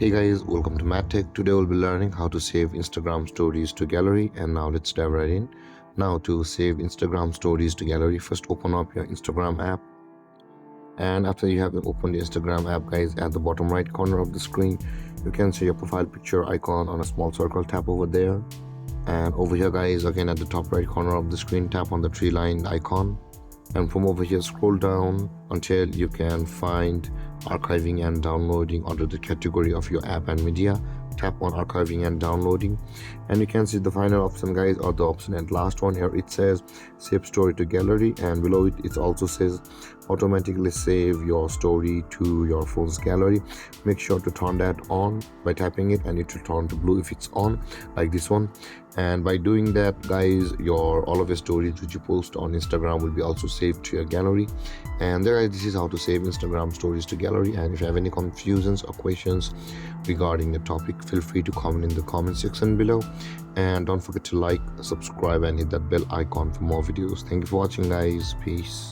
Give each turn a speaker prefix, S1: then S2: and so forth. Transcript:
S1: Hey guys, welcome to MadTech. Today we'll be learning how to save Instagram stories to gallery, and now let's dive right in. Now to save Instagram stories to gallery, first open up your Instagram app, and after you have opened the Instagram app guys, at the bottom right corner of the screen you can see your profile picture icon on a small circle. Tap over there, and over here guys, again at the top right corner of the screen, tap on the three line icon, and from over here scroll down until you can find archiving and downloading under the category of your app and media. Tap on archiving and downloading, and you can see the final option guys, or the option at last one here. It says save story to gallery, and below it also says automatically save your story to your phone's gallery. Make sure to turn that on by tapping it, and it will turn to blue if it's on, like this one. And by doing that guys, your all of your stories which you post on Instagram will be also saved to your gallery. And there guys, this is how to save Instagram stories to gallery. And if you have any confusions or questions regarding the topic, feel free to comment in the comment section below, and don't forget to like, subscribe, and hit that bell icon for more videos. Thank you for watching guys. Peace.